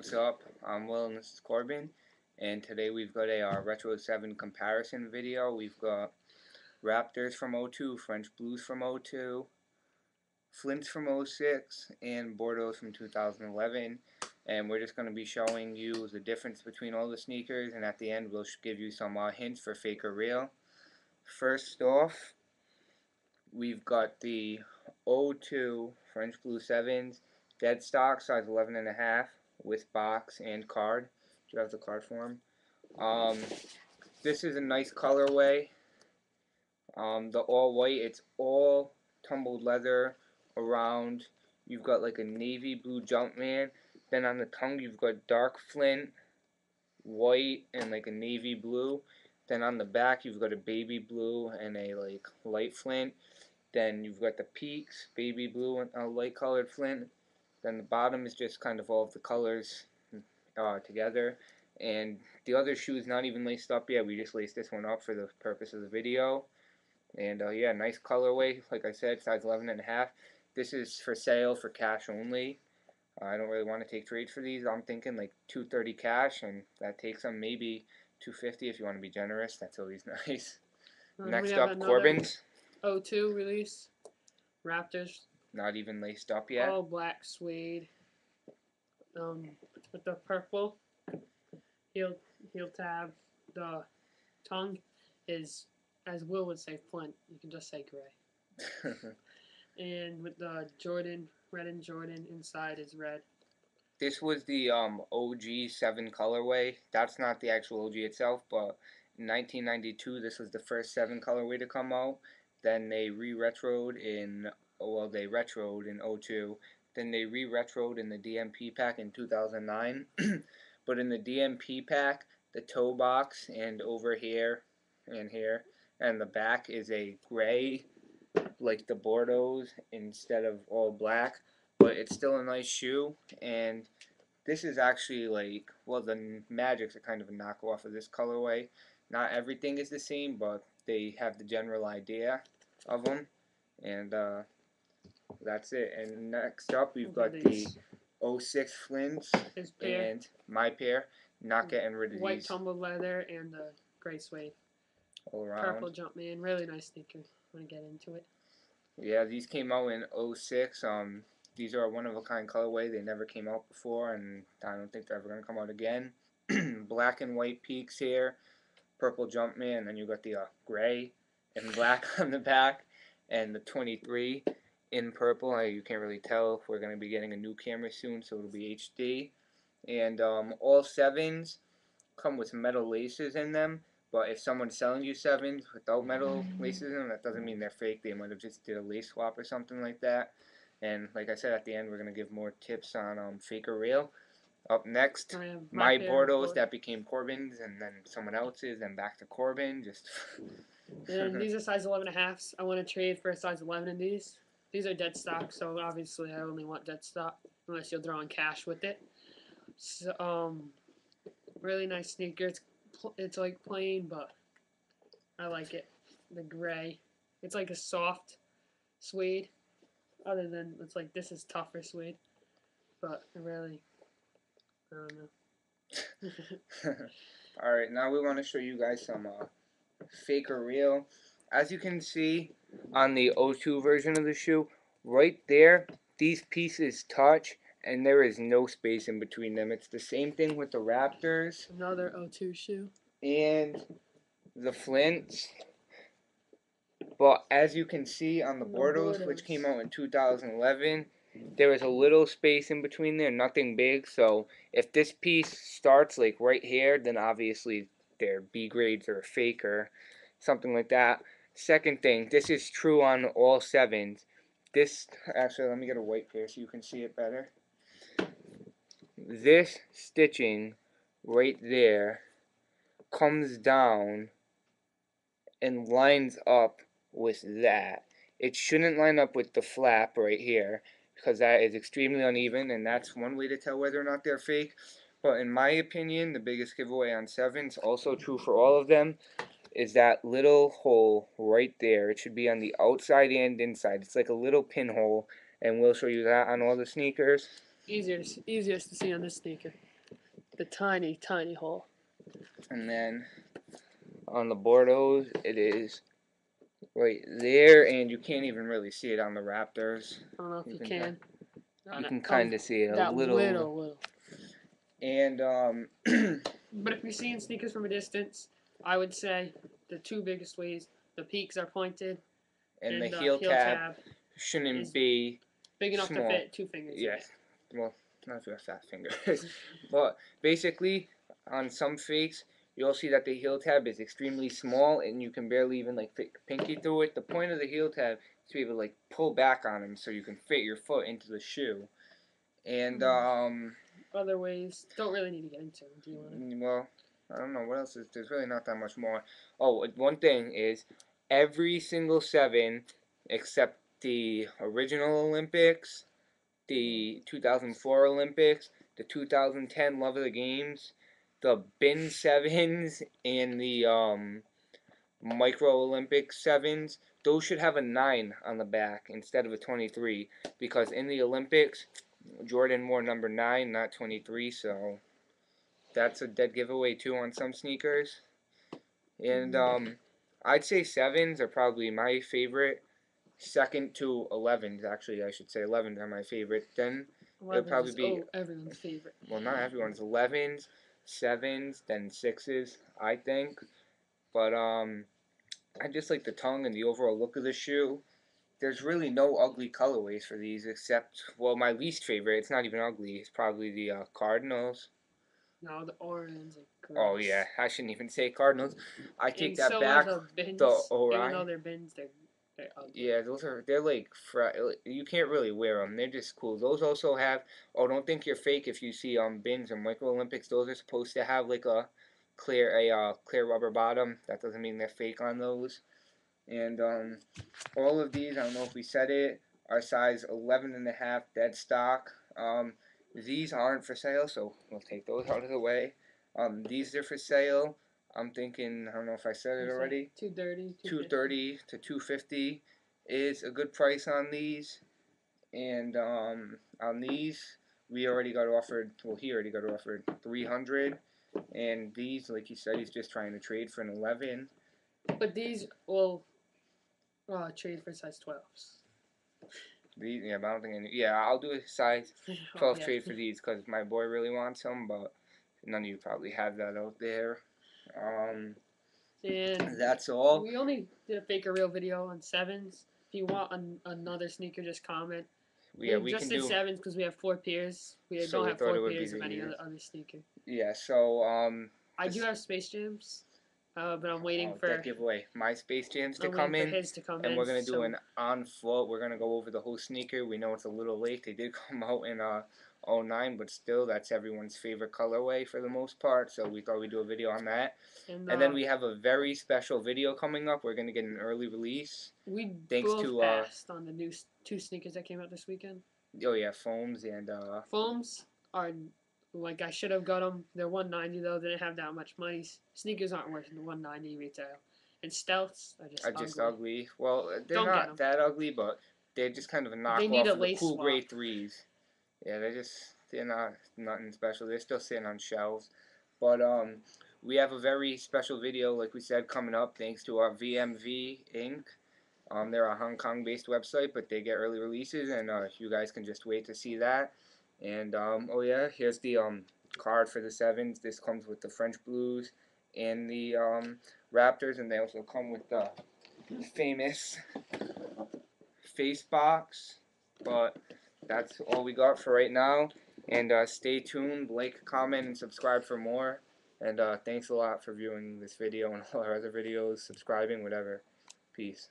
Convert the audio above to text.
What's up? I'm Will and this is Corbin, and today we've got a Retro 7 comparison video. We've got Raptors from '02, French Blues from '02, Flints from '06, and Bordeauxs from 2011. And we're just going to be showing you the difference between all the sneakers, and at the end we'll give you some hints for fake or real. First off, we've got the '02 French Blue 7s, dead stock, size 11.5, with box and card. Do you have the card form? This is a nice colorway. The all white, it's all tumbled leather around. You've got like a navy blue Jumpman. Then on the tongue you've got dark flint, white, and like a navy blue. Then on the back you've got a baby blue and a like light flint. Then you've got the peaks, baby blue and a light colored flint. Then the bottom is just kind of all of the colors together. And the other shoe is not even laced up yet. We just laced this one up for the purpose of the video. And yeah, nice colorway. Like I said, size 11.5. This is for sale for cash only. I don't really want to take trades for these. I'm thinking like $230 cash, and that takes them maybe $250 if you want to be generous. That's always nice. Next up, Corbin's '02 release, Raptors. Not even laced up yet. All black suede. With the purple heel tab. The tongue is, as Will would say, flint. You can just say gray. And with the Jordan, red and Jordan, inside is red. This was the OG 7 colorway. That's not the actual OG itself, but in 1992 this was the first 7 colorway to come out. Then they re-retroed in, well, they retroed in '02. Then they re-retroed in the DMP pack in 2009. But in the DMP pack, the toe box and over here and here and the back is a gray, like the Bordeauxs, instead of all black. But it's still a nice shoe, and this is actually like, well, the Magics are kind of a knockoff of this colorway. Not everything is the same, but they have the general idea of them, and that's it. And next up we've got the '06 Flints and my pair. Not getting rid of white these. tumbled leather and the gray suede. All around. Purple Jumpman, really nice sneaker. Want to get into it? Yeah, these came out in '06. These are a one-of-a-kind colorway. They never came out before, and I don't think they're ever going to come out again. Black and white peaks here, purple Jumpman, and then you got the gray and black on the back, and the 23 in purple. You can't really tell if we're going to be getting a new camera soon, so it'll be HD. And all 7s come with metal laces in them, but if someone's selling you 7s without metal laces in them, that doesn't mean they're fake. They might have just did a lace swap or something like that. And like I said, at the end we're going to give more tips on fake or real. Up next, my Bordeauxs that became Corbin's, and then someone else's, and back to Corbin. Just and these are size 11.5s. I want to trade for a size 11 in these. These are dead stock, so obviously I only want dead stock, unless you'll throw in cash with it. So, really nice sneaker. It's like plain, but I like it. The gray. It's like a soft suede. Other than, it's like, this is tougher suede. But I don't know. Alright, now we want to show you guys some fake or real. As you can see on the '02 version of the shoe, right there, these pieces touch, and there is no space in between them. It's the same thing with the Raptors. Another '02 shoe. And the Flints. But as you can see on the Bordeauxs, which came out in 2011, there is a little space in between there, nothing big. So if this piece starts like right here, then obviously they're B grades or fake or something like that. Second thing, this is true on all 7s. This, actually, let me get a white pair so you can see it better. This stitching right there comes down and lines up with that. It shouldn't line up with the flap right here, because that is extremely uneven, and that's one way to tell whether or not they're fake. But in my opinion, the biggest giveaway on 7s, also true for all of them, is that little hole right there. It should be on the outside and inside. It's like a little pinhole, and we'll show you that on all the sneakers. Easiest to see on this sneaker. The tiny, tiny hole. And then on the bordeauxs, it is right there, and you can't even really see it on the raptors. I don't know if you can. You can kind of see it a that little. And But if you're seeing sneakers from a distance, I would say the two biggest ways: the peaks are pointed, and the the heel tab is shouldn't be big enough small. to fit 2 fingers. Yes. Well, not if you have fat fingers. But basically, on some fakes, you'll see that the heel tab is extremely small, and you can barely even like fit your pinky through it. The point of the heel tab is to be able to like pull back on them so you can fit your foot into the shoe. And other ways don't really need to get into. Do you want to? well, I don't know what else is. There's really not that much more. Oh, one thing is every single 7, except the original Olympics, the 2004 Olympics, the 2010 Love of the Games, the bin 7s, and the micro Olympic 7s. Those should have a 9 on the back instead of a 23, because in the Olympics, Jordan wore number 9, not 23, so that's a dead giveaway too on some sneakers. And I'd say 7s are probably my favorite. Second to 11s, actually, I should say 11s are my favorite. Then it'll probably be everyone's favorite. Well, not everyone's. 11s, 7s, then 6s, I think. But I just like the tongue and the overall look of the shoe. There's really no ugly colorways for these except, well, my least favorite, it's not even ugly, it's probably the Cardinals. No, the orange are gross. Oh yeah, I shouldn't even say Cardinals. I take and that so back. Are the bins. The Even though they're bins, they're ugly. Yeah, they're like you can't really wear them. They're just cool. Those also have. Oh, don't think you're fake if you see bins or micro Olympics. Those are supposed to have like a clear rubber bottom. That doesn't mean they're fake on those. And all of these, I don't know if we said it, are size 11.5 dead stock. These aren't for sale, so we'll take those out of the way. These are for sale. I'm thinking, I don't know if I said it already. 230 to 250 is a good price on these. And on these, we already got offered, well, he already got offered 300. And these, like he said, he's just trying to trade for an 11. But these will trade for size 12s. Yeah, but I don't think I'll do a size 12 trade for these because my boy really wants them, but none of you probably have that out there. And that's all. We only did a fake or real video on 7s. If you want another sneaker, just comment. Yeah, we just can did 7s because we have 4 pairs. We so don't have 4 pairs of any other sneaker. Yeah, so I do have Space Jams. But I'm waiting for that giveaway. My Space Jams to come in, and we're gonna do an on foot. We're gonna go over the whole sneaker. We know it's a little late. They did come out in 09, but still, that's everyone's favorite colorway for the most part. So we thought we'd do a video on that. And then we have a very special video coming up. We're gonna get an early release. We both passed on the new 2 sneakers that came out this weekend. Oh yeah, foams and foams are. Like I should have got them. They're $190 though. They didn't have that much money. Sneakers aren't worth the $190 retail. And stealths are just ugly. Well, they're not that ugly, but they're just kind of a knockoff of the cool grade 3s. Yeah, they're not nothing special. They're still sitting on shelves. But we have a very special video, like we said, coming up thanks to our VMV Inc. They're a Hong Kong-based website, but they get early releases, and you guys can just wait to see that. And oh yeah, here's the card for the 7s. This comes with the French Blues and the Raptors, and they also come with the famous face box. But that's all we got for right now. And stay tuned, like, comment, and subscribe for more. And thanks a lot for viewing this video and all our other videos, subscribing, whatever. Peace.